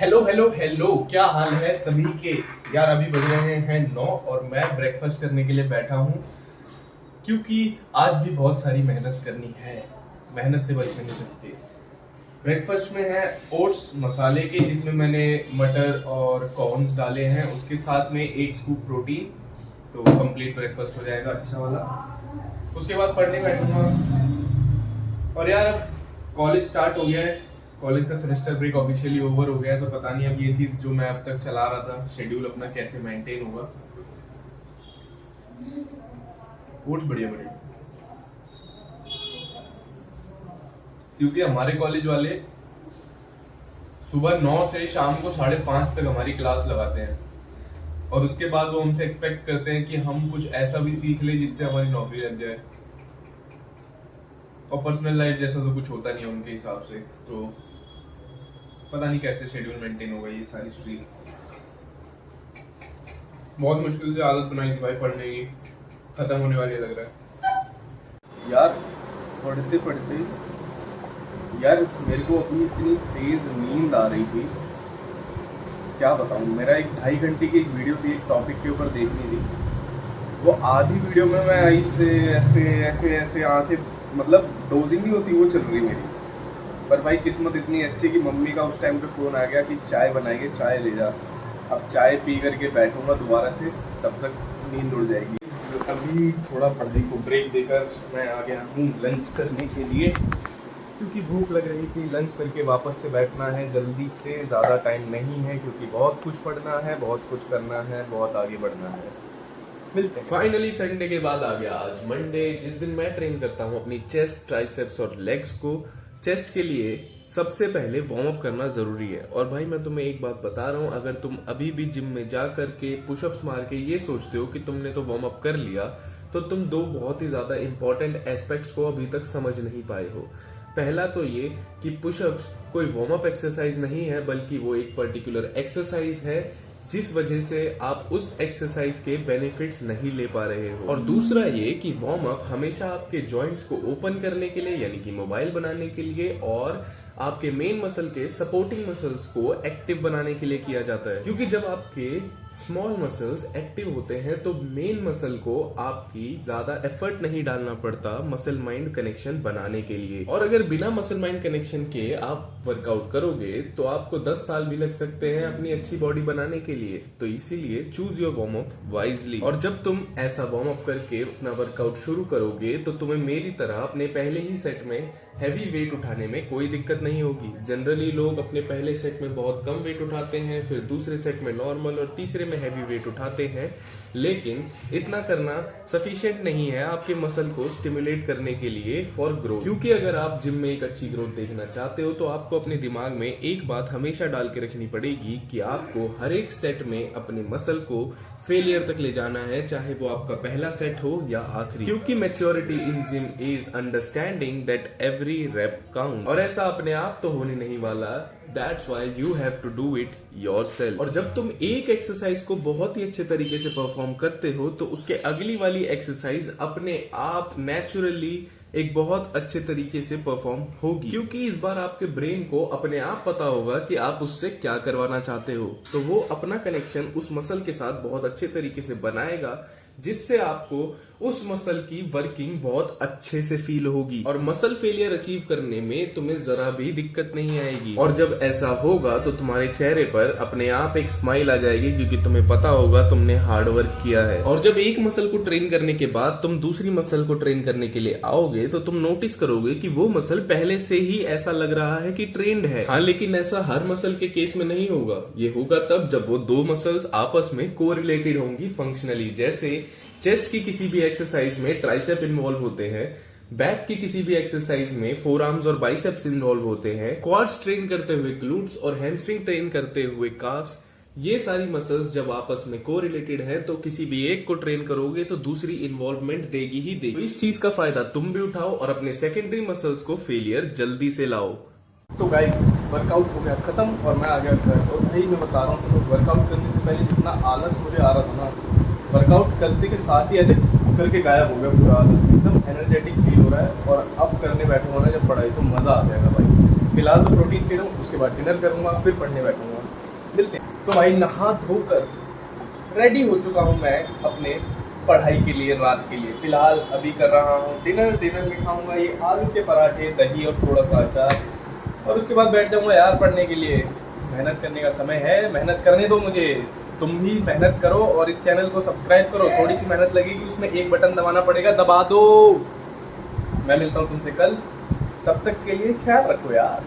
Hello hello hello, क्या हाल है सभी के। यार अभी बज रहे हैं 9 और मैं ब्रेकफास्ट करने के लिए बैठा हूँ क्योंकि आज भी बहुत सारी मेहनत करनी है। मेहनत से बच नहीं सकते। ब्रेकफास्ट में है ओट्स मसाले के, जिसमें मैंने मटर और कॉर्न्स डाले हैं, उसके साथ में 1 स्कूप प्रोटीन। तो कंप्लीट ब्रेकफास्ट हो जाएगा अच्छा वाला। उसके बाद पढ़ने बैठूंगा। और यार अब कॉलेज स्टार्ट हो गया है, कॉलेज का सेमेस्टर ब्रेक ऑफिशियली ओवर हो गया है, तो पता नहीं अब ये चीज जो मैं अब तक चला रहा था शेड्यूल अपना कैसे मेंटेन होगा। कोर्स बढ़िया बढ़िया, क्योंकि हमारे कॉलेज वाले सुबह 9 से शाम को 5:30 तक हमारी क्लास लगाते हैं, और उसके बाद वो हमसे एक्सपेक्ट करते हैं कि हम कुछ ऐसा भी सीख ले जिससे हमारी नौकरी लग जाए। और पर्सनल लाइफ जैसा तो कुछ होता नहीं है उनके हिसाब से, तो पता नहीं कैसे शेड्यूल मेंटेन होगा ये सारी स्ट्रीम। बहुत मुश्किल से आदत बनाई थी भाई पढ़ने की, खत्म होने वाली लग रहा है यार। पढ़ते पढ़ते यार मेरे को अपनी इतनी तेज नींद आ रही थी, क्या बताऊं। मेरा एक 2.5 घंटे की एक वीडियो थी, एक टॉपिक के ऊपर देखनी थी। वो आधी वीडियो में मैं ऐसे ऐसे ऐसे ऐसे आंखें, मतलब डोजिंग नहीं होती, वो चल रही मेरी। पर भाई किस्मत इतनी अच्छी कि मम्मी का उस टाइम पे फ़ोन आ गया कि चाय बनाएंगे, चाय ले जा। अब चाय पी करके बैठूंगा दोबारा से, तब तक नींद उड़ जाएगी। अभी थोड़ा पढ़ने को ब्रेक देकर मैं आ गया हूँ लंच करने के लिए, क्योंकि भूख लग रही थी। लंच करके वापस से बैठना है जल्दी से, ज़्यादा टाइम नहीं है, क्योंकि बहुत कुछ पढ़ना है, बहुत कुछ करना है, बहुत आगे बढ़ना है। मिलते हैं। फाइनली संडे के बाद आ गया आज मंडे, जिस दिन मैं ट्रेन करता हूँ अपनी चेस्ट, ट्राइसेप्स और लेग्स को। चेस्ट के लिए सबसे पहले वार्म अप करना जरूरी है। और भाई मैं तुम्हें एक बात बता रहा हूँ, अगर तुम अभी भी जिम में जा करके पुशअप्स मार के ये सोचते हो कि तुमने तो वार्म अप कर लिया, तो तुम दो बहुत ही ज्यादा इंपॉर्टेंट एस्पेक्ट्स को अभी तक समझ नहीं पाए हो। पहला तो ये कि पुशअप्स कोई वार्म अप एक्सरसाइज नहीं है, बल्कि वो एक पर्टिकुलर एक्सरसाइज है, जिस वजह से आप उस एक्सरसाइज के बेनिफिट्स नहीं ले पा रहे हो। और दूसरा ये कि वार्म अप हमेशा आपके जॉइंट्स को ओपन करने के लिए, यानी कि मोबाइल बनाने के लिए, और आपके मेन मसल के सपोर्टिंग मसल्स को एक्टिव बनाने के लिए किया जाता है। क्योंकि जब आपके स्मॉल मसल्स एक्टिव होते हैं तो मेन मसल को आपकी ज्यादा एफर्ट नहीं डालना पड़ता मसल माइंड कनेक्शन बनाने के लिए। और अगर बिना मसल माइंड कनेक्शन के आप वर्कआउट करोगे तो आपको 10 साल भी लग सकते हैं अपनी अच्छी बॉडी बनाने के लिए। तो इसीलिए choose your warm up wisely. और जब तुम ऐसा वार्म अप करके अपना वर्कआउट शुरू करोगे तो तुम्हें मेरी तरह अपने पहले ही सेट में हैवी वेट उठाने में कोई दिक्कत नहीं होगी। जनरली लोग अपने पहले सेट में बहुत कम वेट उठाते हैं, फिर दूसरे सेट में नॉर्मल और तीसरे में हैवी वेट उठाते हैं, लेकिन इतना करना सफिशिएंट नहीं है आपके मसल को स्टिमुलेट करने के लिए फॉर ग्रोथ। क्योंकि अगर आप जिम में एक अच्छी ग्रोथ देखना चाहते हो तो आपको अपने दिमाग में एक बात हमेशा डाल के रखनी पड़ेगी कि आपको हर एक सेट में अपने मसल को फेलियर तक ले जाना है, चाहे वो आपका पहला सेट हो या आखिरी। क्योंकि maturity in gym is understanding that every rep count. और ऐसा अपने आप तो होने नहीं वाला, that's why you have to do it yourself. और जब तुम एक एक्सरसाइज को बहुत ही अच्छे तरीके से परफॉर्म करते हो तो उसके अगली वाली एक्सरसाइज अपने आप नेचुरली एक बहुत अच्छे तरीके से परफॉर्म होगी, क्योंकि इस बार आपके ब्रेन को अपने आप पता होगा कि आप उससे क्या करवाना चाहते हो। तो वो अपना कनेक्शन उस मसल के साथ बहुत अच्छे तरीके से बनाएगा, जिससे आपको उस मसल की वर्किंग बहुत अच्छे से फील होगी और मसल फेलियर अचीव करने में तुम्हें जरा भी दिक्कत नहीं आएगी। और जब ऐसा होगा तो तुम्हारे चेहरे पर अपने आप एक स्माइल आ जाएगी, क्योंकि तुम्हें पता होगा तुमने हार्ड वर्क किया है। और जब एक मसल को ट्रेन करने के बाद तुम दूसरी मसल को ट्रेन करने के लिए आओगे तो तुम नोटिस करोगे कि वो मसल पहले से ही ऐसा लग रहा है कि ट्रेंड है। हाँ, लेकिन ऐसा हर मसल के केस में नहीं होगा। ये होगा तब जब वो दो मसल्स आपस में कोरिलेटेड होंगी फंक्शनली। जैसे चेस्ट की किसी भी एक्सरसाइज में ट्राइसेप इन्वॉल्व होते हैं, बैक की किसी भी एक्सरसाइज में फोर आर्म्स और बाइसेप्स इन्वॉल्व होते हैं, क्वाड्स ट्रेन करते हुए ग्लूट्स और हैमस्ट्रिंग ट्रेन करते हुए काफ्स। ये सारी मसल्स जब आपस में कोरिलेटेड है तो किसी भी एक को ट्रेन करोगे तो दूसरी इन्वॉल्वमेंट देगी ही देगी। तो इस चीज का फायदा तुम भी उठाओ और अपने सेकेंडरी मसल्स को फेलियर जल्दी से लाओ। तो गाइस वर्कआउट हो गया खत्म और मैं आ गया घर। और भाई मैं बता रहा हूँ तुम्हें, वर्कआउट करने से पहले जितना आलस मुझे आ रहा था ना, वर्कआउट करते के साथ ही ऐसे करके गायब हो गया पूरा आलस। एकदम एनर्जेटिक फील हो रहा है। और अब करने बैठूंगा ना जब पढ़ाई, तो मज़ा आ जाएगा भाई। फिलहाल तो प्रोटीन पी रहा हूँ, उसके बाद डिनर करूँगा, फिर पढ़ने बैठूंगा। मिलते हैं। तो भाई नहा धोकर रेडी हो चुका हूँ मैं अपने पढ़ाई के लिए, रात के लिए। फिलहाल अभी कर रहा हूँ डिनर। डिनर में खाऊंगा ये आलू के पराठे, दही और थोड़ा सा अचार, और उसके बाद बैठ जाऊंगा यार पढ़ने के लिए। मेहनत करने का समय है, मेहनत करने दो मुझे। तुम भी मेहनत करो और इस चैनल को सब्सक्राइब करो। थोड़ी सी मेहनत लगेगी, उसमें एक बटन दबाना पड़ेगा, दबा दो। मैं मिलता हूँ तुमसे कल, तब तक के लिए ख्याल रखो यार।